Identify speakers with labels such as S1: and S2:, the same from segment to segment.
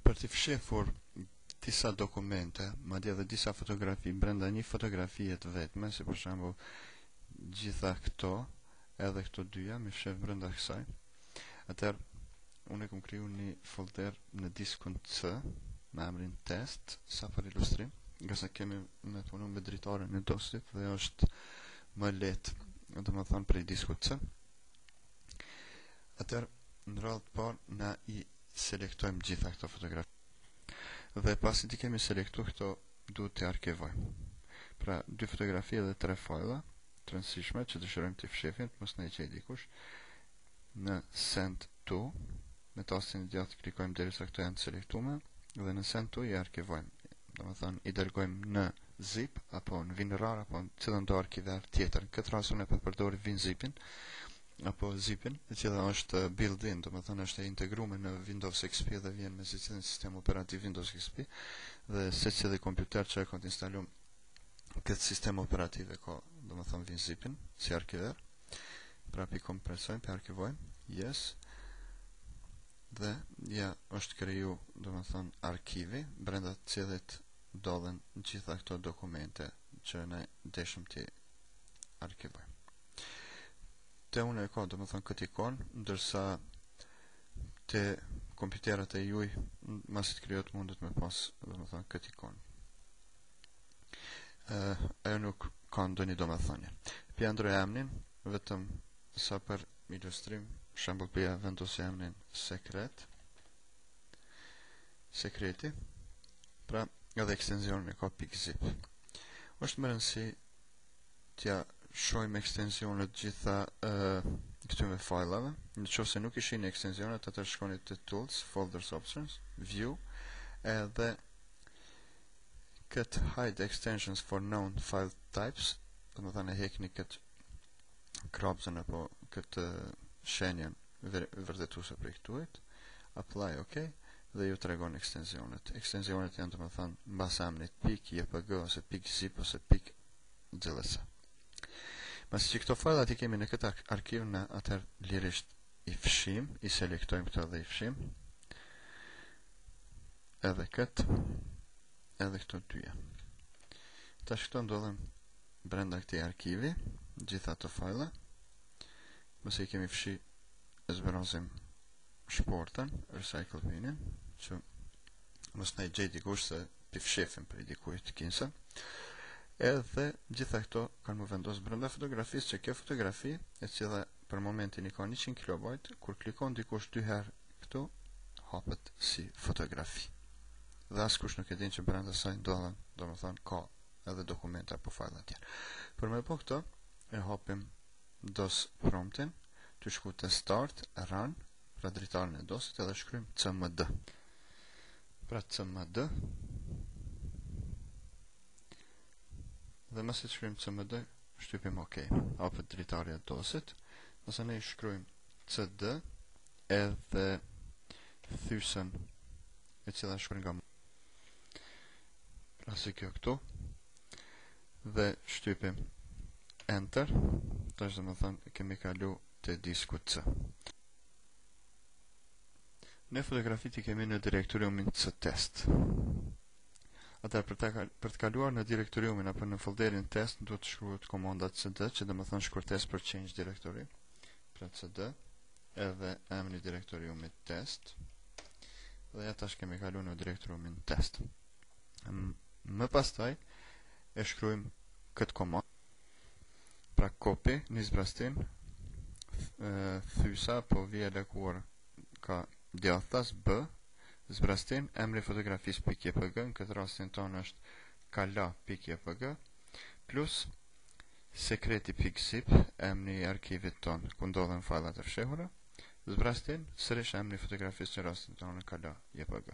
S1: Për të fshehur disa dokumente, madje edhe disa fotografi brenda një fotografie të vetme, si për shembull gjitha këto, edhe këto dyja me fsheh brenda kësaj. Atëherë unë kam kriju një folder në diskun C me emrin test, sa për ilustrim, nga sa kemi me punu me dritarin e dosit dhe është më lehtë, domethënë prej diskut C. Atëherë në radhë të parë na i selektojmë gjitha këto fotografi. Dhe pasi ti kemi selektu këto, duhet të arkivojmë. Pra, 2 fotografi dhe 3 fajla të rëndësishme që dëshirojmë të fshefin, mos në i qej dikush. Në send to, me tastin e djathtë klikojmë derisa këto janë të selektume, dhe në send to i arkivojmë. Domethënë i dërgojmë në zip apo në WinRAR apo në cilën do arkivar tjetër. Në këtë rast unë po përdor WinZipin apo zipin, e cila është built-in, domethënë është e integruar në Windows XP dhe vjen me secilin sistem operativ Windows XP, dhe secili kompjuter që e ka të instaluar këtë sistem operativ e ka, domethënë WinZipin si arkiver. Pra pikom presojmë, pe arkivojmë, yes, dhe ja është kriju, domethënë arkivi brenda të cilit dollen gjitha këto dokumente që ne deshëm të arkivojmë. Te unë e ka, domethënë këtë ikon, ndërsa te kompjuterat e juaj masi të krijohet mundet me pas, domethënë këtë ikon. Ajo nuk ka ndonjë domethënie. Pi ndroj emrin, vetëm sa për ilustrim, shembull pia vendos emrin sekreti, pra edhe ekstenzionin e ka .zip. Është më rëndësi t'ja shohim ekstenzionet gjitha këtyre fajlave. Nëse nuk i shihni ekstenzionet, atëherë shkoni te Tools, Folders Options, View, edhe këtë Hide Extensions for Known File Types, domethënë e heqni këtë krapzën apo këtë shenjen vërtetuese për këtuajt, Apply OK, dhe ju tregon ekstenzionet. Ekstenzionet janë domethënë mbas emrit .jpg ose .zip ose .jls. Masi që këto fajlat i kemi në këtë arkiv, në atëherë lirisht i fshim, i selektojmë këto dhe i fshim, edhe këtë, edhe këto dyja. Tash këto ndodhen brenda këtij arkivi, gjitha të fajla. Masi i kemi fshi, e zbrazim shportën, recycle pinin, që mos na i gjej dikush se pi fshefim për dikujt kinsa. Edhe gjitha këto kanë më vendos brenda fotografisë, që kjo fotografi, e cila për momentin i ka 100 KB, kur klikon dikush 2 herë këtu, hapet si fotografi. Dhe askush nuk e din që brenda saj ndodhen, domethënë ka edhe dokumenta apo fajla tjerë. Për me po këto, e hapim DOS promptin, të shku të start, run, pra dritarin e DOS-it, edhe shkryjmë cmd. Pra cmd, dhe mëse të shkryjmë cmd, shtypim OK, hapet dritari e DOS-it, nëse ne i shkryjmë cd, edhe thysën e cila shkryjmë nga pra si kjo këtu, dhe shtypim enter, tash dhe më thënë kemi kalu të diskut C. Ne fotografit i kemi në direktoriumin C-test. Atëherë për të kaluar në direktoriumin apo në folderin test, duhet të shkruhet komanda cd, që dhe më thënë shkurtes për change directory, pra cd, edhe emri direktoriumit test, dhe ja tash kemi kalu në direktoriumin test. Më pastaj e shkruajmë këtë komandë, pra copy, një zbrastin, thysa, po vje lekuar ka djathtas, b, zbrastin, emri fotografis.jpg, në këtë rastin tonë është kala.jpg, plus sekreti.zip, emri i arkivit tonë, ku ndodhen fajlat e fshehura, zbrastin, sërish emri fotografis që rastin tonë kala.jpg.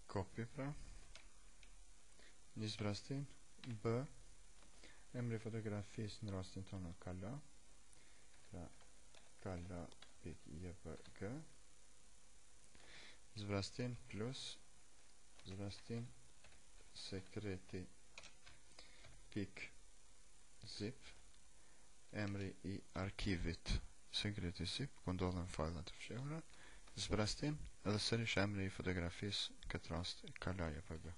S1: Copy, pra, një zbrastin, b, emri fotografis në rastin tonë kala, pra kala.jpg, zbrastin plus zbrastin sekreti .zip, emri i arkivit sekreti zip, ku ndodhen fajlat të fshehura, zbrastin edhe sërish emri i fotografisë, këtë rast kala.jpg.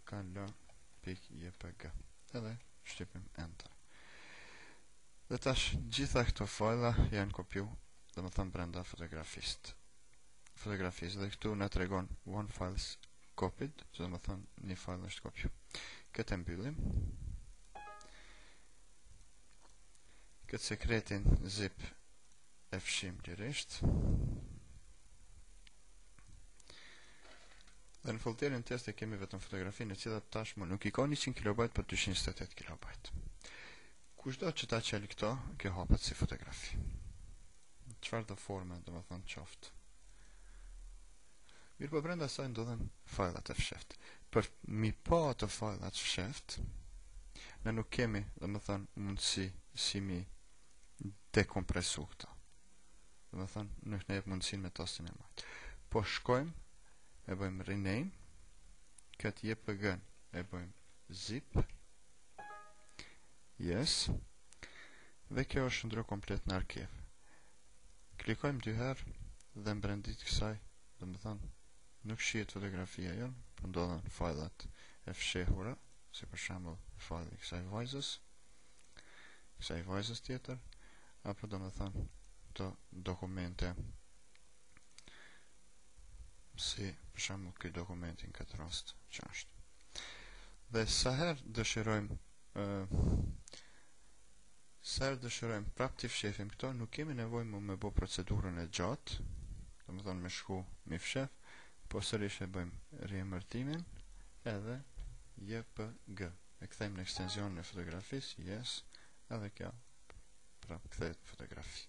S1: Kala.jpg. Edhe shtypim enter. Dhe tash gjitha këto fajla janë kopju, dhe më thëmë brenda fotografisë. Dhe këtu në tregon one files copied, që dhe më thënë një file është kopju. Këtë mbyllim. Këtë sekretin zip e fshim lirisht. Dhe në folderin test e kemi vetëm fotografinë e cilat tashmë nuk i ka 100 KB për 228 KB. Kushdo që ta qeli këto, kjo hapet si fotografi. Qfar dhe forme, dhe më thënë qoftë. Mirë po brenda saj ndodhen fajlat e fsheft. Për mi pa të fajlat fsheft, ne nuk kemi, dhe më thënë, mundësi si mi dekompresu këta. Dhe më thënë, nuk ne jep mundësin me tastin e majtë. Po shkojmë, e bëjmë rename, këtë JPG-n e bëjmë zip, yes, dhe kjo është ndro komplet në arkiv. Klikojmë dy herë dhe mbrendit kësaj, dhe më thënë, nuk shihet fotografia jonë, për ndodhen fajlat e fshehura, si për shembull fajli i kësaj vajzës tjetër, apo do më thënë të dokumente, si për shembull ky dokumentin këtë rast që është. Dhe sa herë dëshirojmë prap të fshefim këto, nuk kemi nevojë me bë procedurën e gjatë, do më thënë me shku mi fshef, po sërish e bëjmë riemërtimin edhe JPG. E kthejmë në ekstenzion në fotografisë, yes, edhe kjo prap kthehet fotografi.